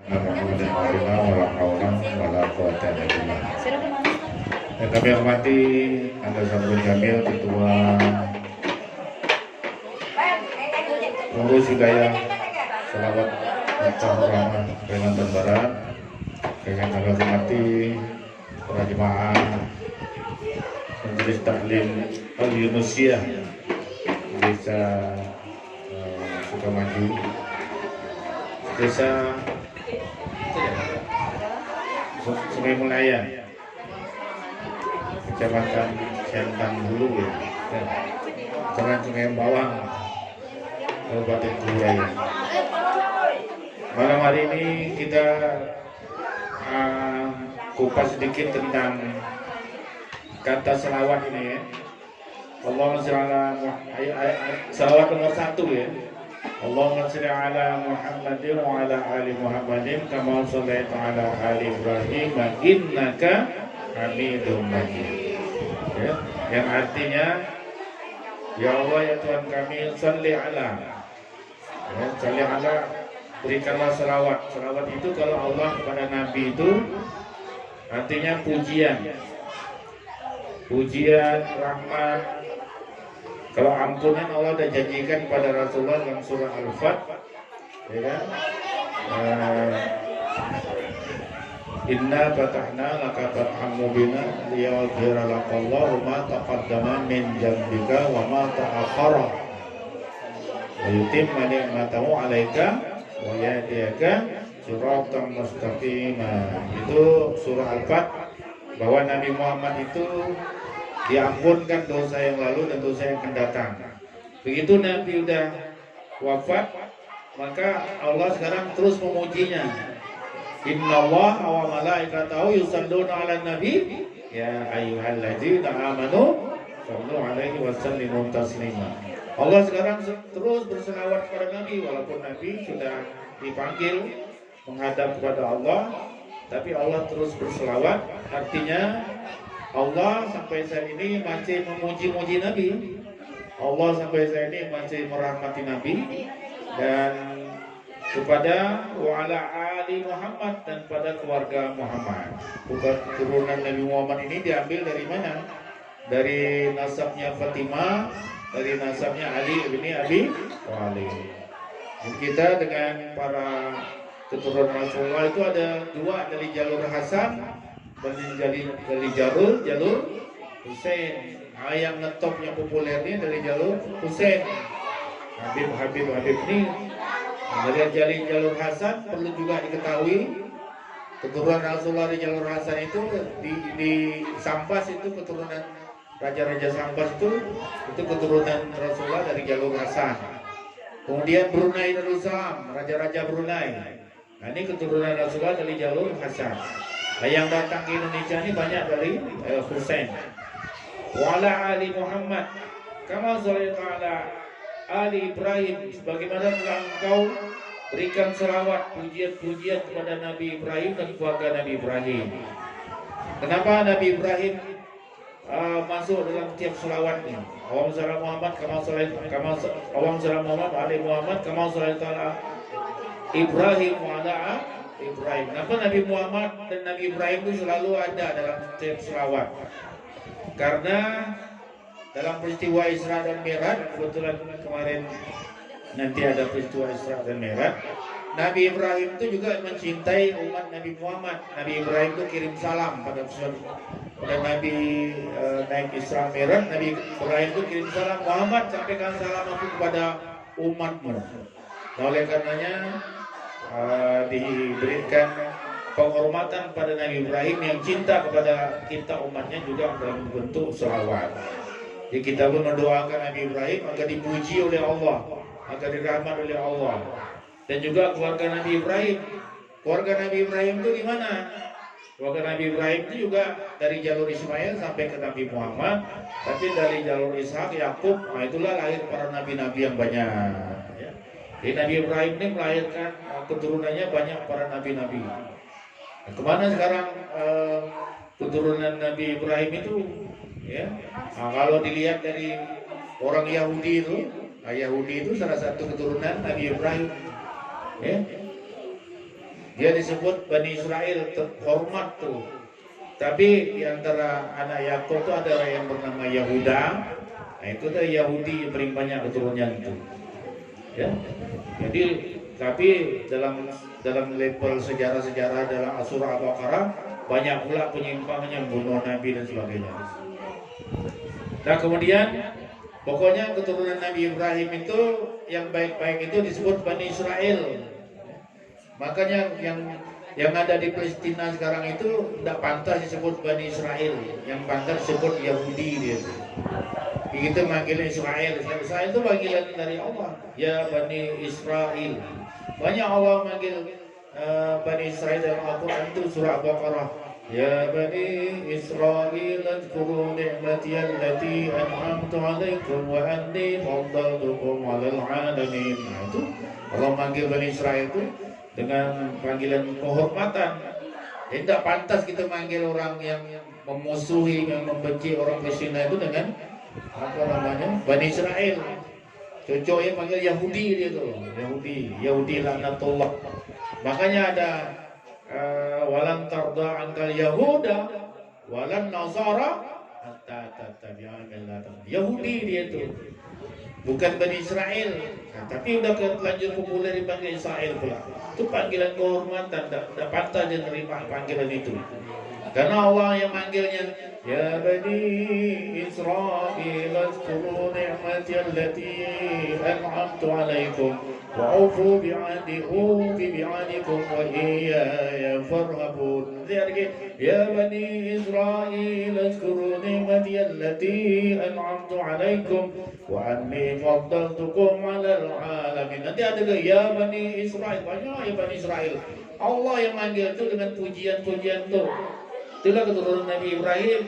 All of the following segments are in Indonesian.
Yang kami hormati Anda Sabrul Jamil, Ketua Pengurus Hidayah Salawat Rahmah Kalimantan Barat. Yang kami hormati para jemaah Majelis Taklim Al-Yunusiyah Desa Sukamaju, Desa Sungai Mulaya, Kecamatan Sentang Hulu, Kecamatan Sungai Bawang, Kabupaten Jaya. Malam hari ini kita kupas sedikit tentang kata selawat ini ya. Allahumma sholli ala selawat nomor 1 ya. Allahumma sholli ala Muhammadin wa ala ali Muhammadin kama shallaita ala ali Ibrahim innaka Hamidum Majid. Ya, yang artinya ya Allah ya Tuhan kami sholli ala. Ya, sholli ala, berikanlah selawat. Selawat itu kalau Allah kepada Nabi itu artinya pujian. Pujian, rahmat. Kalau ampunan Allah sudah janjikan pada Rasulullah dalam surah Al-Fat, ya kan? Inna fatahna laka fathan mubina liyaghfira lakallahu ma taqaddama min dhanbika wa ma ta'akhkhara wa yutimma ni'matahu 'alaika wa yahdiyaka siratan mustaqima. Itu surah Al-Fat, bahwa Nabi Muhammad itu diampunkan dosa yang lalu dan dosa yang akan datang. Begitu Nabi udah wafat, maka Allah sekarang terus memujinya. Innallaha wa malaikatahu yusholluna 'alan nabi ya ayyuhalladzina amanu shallu 'alaihi wa sallimu taslima. Allah sekarang terus berselawat kepada Nabi, walaupun Nabi sudah dipanggil menghadap kepada Allah, tapi Allah terus berselawat. Artinya Allah sampai saat ini masih memuji-muji Nabi. Allah sampai saat ini masih merahmati Nabi dan kepada wa'ala ali Muhammad dan pada keluarga Muhammad. Bukan turunan Nabi Muhammad ini diambil dari mana? Dari nasabnya Fatimah, dari nasabnya Ali bin Abi Thalib. Kita dengan para keturunan Rasulullah itu ada 2, dari jalur Hasan dan dari jalur Husain. Yang ngetop yang populernya dari jalur Husain. Habib ini dari jalur Hasan. Perlu juga diketahui keturunan Rasulullah di jalur Hasan itu di Sampas itu keturunan raja-raja Sampas itu keturunan Rasulullah dari jalur Hasan. Kemudian Brunei Darussalam, raja-raja Brunei. Nah, ini keturunan Rasulullah dari jalur Hasan. Nah, yang datang ke Indonesia ini banyak dari Husain. Wala ali Muhammad kama shallaita ala ali Ibrahim, sebagaimana telah engkau berikan selawat pujian-pujian kepada Nabi Ibrahim dan keluarga Nabi Ibrahim. Kenapa Nabi Ibrahim masuk dalam tiap selawatnya? Allahumma shalli Muhammad Allahumma shalli Muhammad ali Muhammad kama shallaita ala Ibrahim wa ala Ibrahim. Kenapa Nabi Muhammad dan Nabi Ibrahim itu selalu ada dalam setiap selawat? Karena dalam peristiwa Isra dan Mi'raj, kebetulan kemarin nanti ada peristiwa Isra dan Mi'raj, Nabi Ibrahim itu juga mencintai umat Nabi Muhammad. Nabi Ibrahim itu kirim salam pada Nabi naik Isra Mi'raj. Nabi Ibrahim itu kirim salam, Muhammad sampaikan salam aku kepada umatmu. Nah, oleh karenanya diberikan penghormatan pada Nabi Ibrahim yang cinta kepada kita umatnya juga dalam bentuk selawat. Jadi kita pun mendoakan Nabi Ibrahim agar dipuji oleh Allah, agar dirahmat oleh Allah. Dan juga keluarga Nabi Ibrahim. Keluarga Nabi Ibrahim itu di mana? Keluarga Nabi Ibrahim itu juga dari jalur Ismail sampai ke Nabi Muhammad, tapi dari jalur Ishak, Yakub, nah itulah lahir para nabi-nabi yang banyak. Jadi Nabi Ibrahim ini melahirkan keturunannya banyak para nabi-nabi. Nah, kemana sekarang keturunan Nabi Ibrahim itu? Ya, nah, kalau dilihat dari orang Yahudi itu, Yahudi itu salah satu keturunan Nabi Ibrahim. Ya. Dia disebut Bani Israel, terhormat tuh. Tapi di antara anak Yakub tuh ada yang bernama Yahuda. Nah itu tuh Yahudi paling banyak keturunannya itu. Ya. Jadi tapi dalam level sejarah-sejarah dalam surah Al-Baqarah banyak pula penyimpangnya, bunuh Nabi dan sebagainya. Nah kemudian pokoknya keturunan Nabi Ibrahim itu yang baik-baik itu disebut Bani Israel. Makanya yang ada di Palestina sekarang itu tidak pantas disebut Bani Israel, yang pantas disebut Yahudi dia. Kita manggil Israel. Israel itu panggilan dari Allah. Ya Bani Israel. Banyak Allah manggil Bani Israel dalam Al-Quran itu surah Al-Baqarah. Ya Bani Israel adkuru ni'mati allati an'amtu alaikum wa anni faddaltukum 'alal 'alamin. Nah itu Allah manggil Bani Israel itu dengan panggilan kehormatan. Jadi tidak pantas kita manggil orang yang memusuhi, yang membenci orang Palestina itu dengan apa namanya? Bani Israel. Cocoknya panggil Yahudi dia tuh. Yahudi laknatullah. Makanya ada walan tarda angkal Yahuda walan Nasara hatta tattabi'a millata. Yahudi dia tuh. Bukan Bani Israel. Nah, tapi udah terlanjur populer dipanggil Israel pula. Itu panggilan kehormatan, tidak pantas dia terima panggilan itu. Karena Allah yang manggilnya, Ya Bani Israel azkuru ni'mati allati an'amtu alaikum wa aufu bi'ahdi ufi bi'ahdikum wa iyaya farhabun. Ya Bani Israel azkuru ni'mati allati an'amtu alaikum wa anni faddaltukum 'alal 'alamin. Nanti ada ya Bani Israel, banyak ya Bani Israel. Allah yang manggil itu dengan pujian-pujian itu. Itulah keturunan Nabi Ibrahim,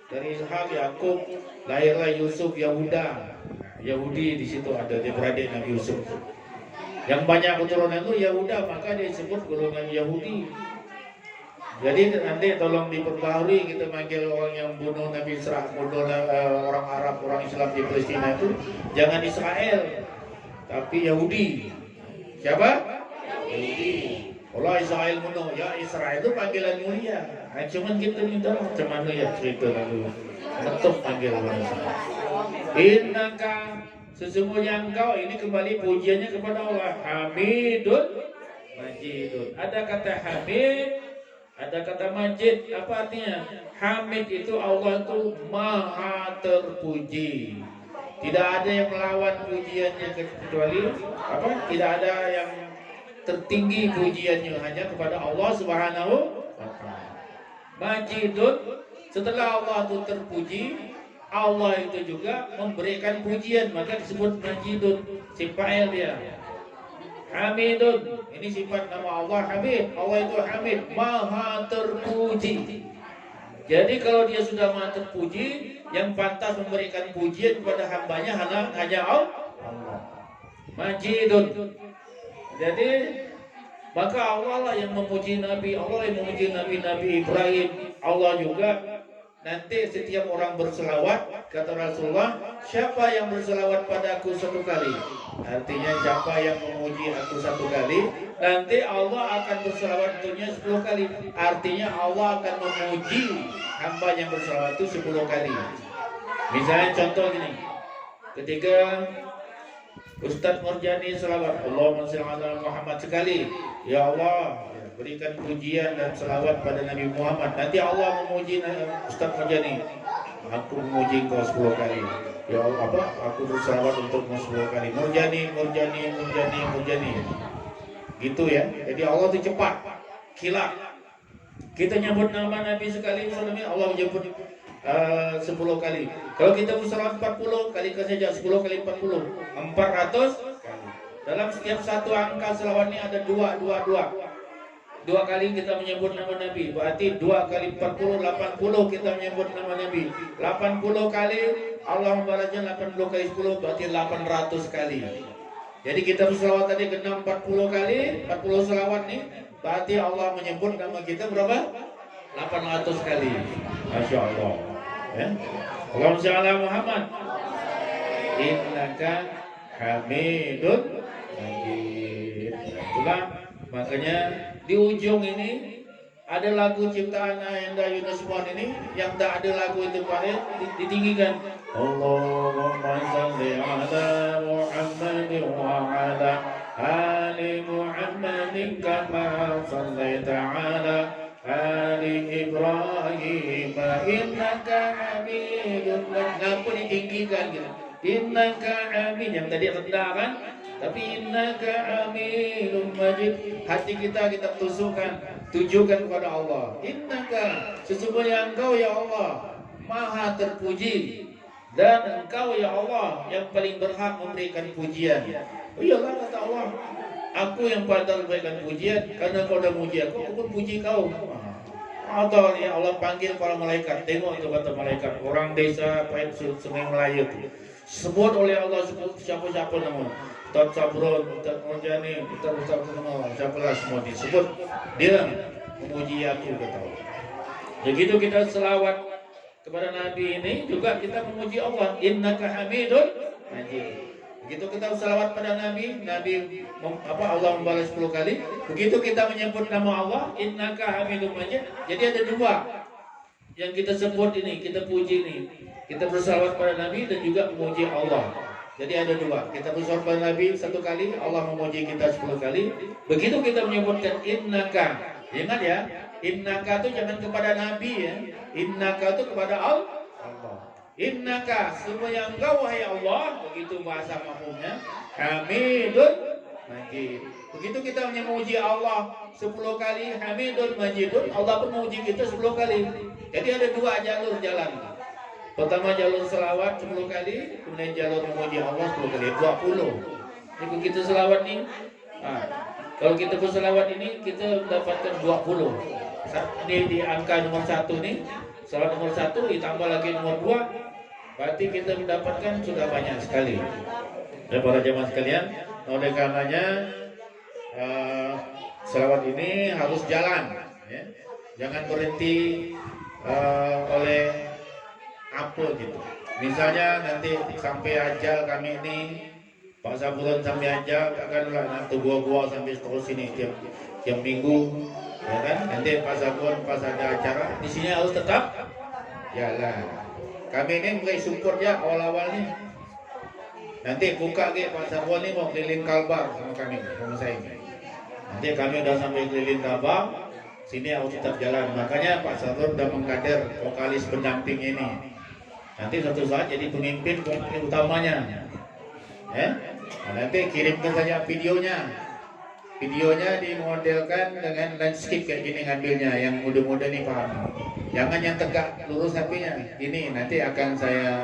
dari Ishak, Yakub, lahirlah Yusuf, Yahuda. Yahudi di situ ada, dia beradik Nabi Yusuf. Yang banyak keturunan itu Yahuda, maka dia disebut golongan Yahudi. Jadi nanti tolong diperbaharui kita manggil orang yang bunuh Nabi Israel, bunuh orang Arab, orang Islam di Palestina itu jangan Israel, tapi Yahudi. Siapa? Yahudi. Allah Israel bunuh, ya Israel itu panggilan mulia. Cuman kita minta macam mana ya cerita lalu mentok panggil bangsa. Innaka sesungguhnya engkau, ini kembali pujiannya kepada Allah. Hamidun Majidun. Ada kata Hamid, ada kata Majid. Apa artinya? Hamid itu Allah itu maha terpuji. Tidak ada yang melawan pujiannya kecuali apa? Tidak ada yang tertinggi pujiannya, hanya kepada Allah Subhanahu wa ta'ala. Majidun, setelah Allah itu terpuji, Allah itu juga memberikan pujian, maka disebut Majidun. Sifat dia. Hamidun, ini sifat nama Allah Hamid. Allah itu Hamid, maha terpuji. Jadi kalau dia sudah maha terpuji, yang pantas memberikan pujian kepada hambanya hanya Allah. Majidun. Jadi maka Allah lah yang memuji Nabi, Allah yang memuji Nabi Ibrahim. Allah juga nanti setiap orang berselawat, kata Rasulullah, siapa yang berselawat padaku satu kali, artinya siapa yang memuji aku satu kali, nanti Allah akan berselawat untuknya 10 kali. Artinya Allah akan memuji hamba yang berselawat itu 10 kali. Misalnya contoh gini, ketika Ustadz Murjani selawat Allahumma shalli ala Muhammad sekali, ya Allah berikan pujian dan selawat pada Nabi Muhammad. Nanti Allah memuji Ustadz Murjani, aku memuji engkau 10 kali. Ya Allah, apa? Aku berselawat untukmu 10 kali. Murjani. Gitu ya. Jadi Allah itu cepat, kilat. Kita nyebut nama Nabi sekali, Allah menyebut 10 kali. Kalau kita berselawat 40 kali saja, 10 kali 40, 400 kali. Dalam setiap satu angka selawat ini ada 2 kali kita menyebut nama Nabi. Berarti 2 kali 40, 80 kita menyebut nama Nabi. 80 kali Allah membalasnya 80 kali 10, berarti 800 kali. Jadi kita berselawat tadi kena 40 kali, 40 selawat nih, berarti Allah menyebut nama kita berapa? 800 kali. Masya Allah. Ya. Allahumma shalli ala Muhammad. Innaka Hamidun Majid. Itulah makanya di ujung ini ada lagu ciptaan Ayanda Yunus Muhan ini, yang tak ada lagu itu pada ditinggikan. Allahumma salli ala Muhammadin wa ala ali Muhammadin kama sallaita ala ali Ibrahim innaka Hamidun Majid. Ngapa ditinggikan gitu? Innaka Hamid, yang tadi rendah kan? Tapi innaka Hamidun Majid. Hati kita tusukkan, tujukan kepada Allah. Innaka, sesungguhnya Engkau ya Allah Maha terpuji, dan Engkau ya Allah yang paling berhak memberikan pujian. Oh iyalah, kata Allah, aku yang paling memberikan pujian karena Kau dah muji aku pun puji Kau. Atau ya Allah panggil para malaikat. Tengok itu kata malaikat, orang desa Pahit Sungai Melayu sebut oleh Allah siapa-siapa nama. Ustaz Sabrun, Ustaz Murjani, Ustaz Kuno, siapalah semua disebut, dia memuji aku, kata Allah. Begitu kita selawat kepada Nabi ini juga kita memuji Allah. Innaka Hamidun Majid. Begitu kita selawat pada Nabi, Allah membalas 10 kali. Begitu kita menyebut nama Allah, Innaka Hamidun Majid. Jadi ada dua yang kita sebut ini, kita puji ini. Kita bersalawat pada Nabi dan juga memuji Allah. Jadi ada dua. Kita bersalawat pada Nabi 1 kali, Allah memuji kita 10 kali. Begitu kita menyebutkan Innaka. Ingat ya, Innaka itu jangan kepada Nabi ya. Innaka itu kepada Allah. Innaka, semua yang Engkau wahai Allah, begitu bahasa mahfumnya, Hamidun Majid. Begitu kita memuji Allah 10 kali, Hamidun Majidun, Allah pun memuji kita 10 kali. Jadi ada dua jalur jalan. Pertama jalur selawat 10 kali, kemudian jalur memuji Allah 10 kali, 20. Jadi begitu selawat ini, kalau kita berselawat ini kita mendapatkan 20. Ini di angka nomor 1 nih, selawat nomor 1 ditambah lagi nomor 2. Berarti kita mendapatkan sudah banyak sekali. Dan para jemaah sekalian, oleh karenanya selawat ini harus jalan, ya. Jangan berhenti oleh apa gitu. Misalnya nanti sampai ajal kami ini, Pak Saburan sampai ajal, takkanlah nanti gua sampai terus ini tiap minggu, ya kan? Nanti Pak Saburan pas ada acara di sini harus tetap jalan. Kami ini mulai support ya awal-awal nih. Nanti buka ke Pak Sabuan nih mau keliling Kalbar sama kami, sama saya. Nanti kami udah sampai keliling Kalbar, sini harus tetap jalan. Makanya Pak Sabuan udah mengkader vokalis pendamping ini. Nanti suatu saat jadi pemimpin utamanya. Nah, nanti kirimkan saja videonya. Videonya dimodelkan dengan landscape kayak gini ngambilnya, yang muda-muda nih paham. Jangan yang tegak lurus HP-nya. Ini nanti akan saya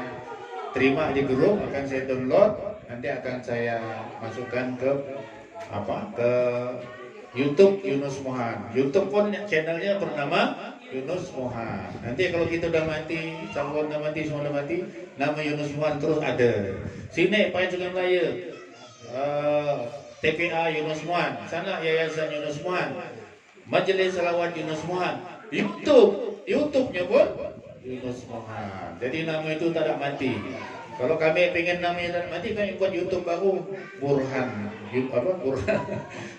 terima di grup, akan saya download, nanti akan saya masukkan ke YouTube Yunus Muhan. YouTube pun channelnya bernama Yunus Muhan. Nanti kalau kita udah mati, Sabuan udah mati, semua udah mati, nama Yunus Muhan terus ada. Sini Pahit Sungai Melayu, TPA Yunus Muhan, sana Yayasan Yunus Muhan, Majelis Selawat Yunus Muhan, YouTube-nya pun Yunus Muhan. Jadi nama itu tak ada mati. Kalau kami pengen namanya tak mati, kami buat YouTube baru, Burhan,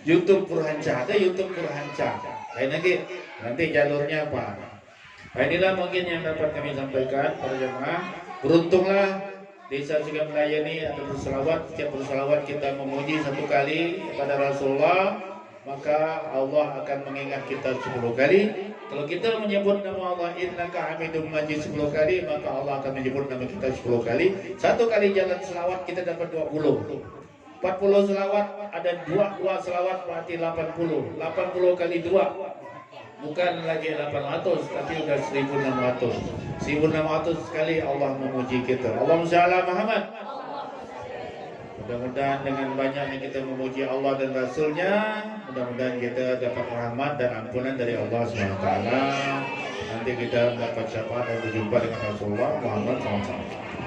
YouTube Burhan Cah, ada YouTube Burhan Cah. Lain lagi, nanti jalurnya apa? Nah, inilah mungkin yang dapat kami sampaikan para jemaah. Beruntunglah Desa Sungai Melayani ada berselawat. Setiap berselawat kita memuji 1 kali kepada Rasulullah, maka Allah akan mengingat kita 10 kali. Kalau kita menyebut nama Allah Innaka Hamidum Majid 10 kali, maka Allah akan menyebut nama kita 10 kali. 1 kali jalan selawat kita dapat 20. 40 selawat, ada 2 selawat berarti 80. 80 kali 2 bukan lagi 800, tapi sudah 1600. 1600 sekali Allah memuji kita. Allahumma shalli ala Muhammad. Mudah-mudahan dengan banyaknya kita memuji Allah dan Rasulnya, mudah-mudahan kita dapat rahmat dan ampunan dari Allah SWT. Nanti kita mendapat syafaat dan berjumpa dengan Rasulullah Muhammad SAW.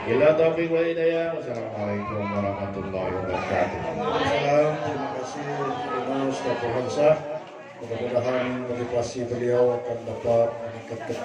Ila taufiq wa hidayah. Wassalamualaikum warahmatullahi wabarakatuh. Terima kasih Imam Ustaz Hamzah. Mudah-mudahan motivasi beliau akan dapat meningkatkan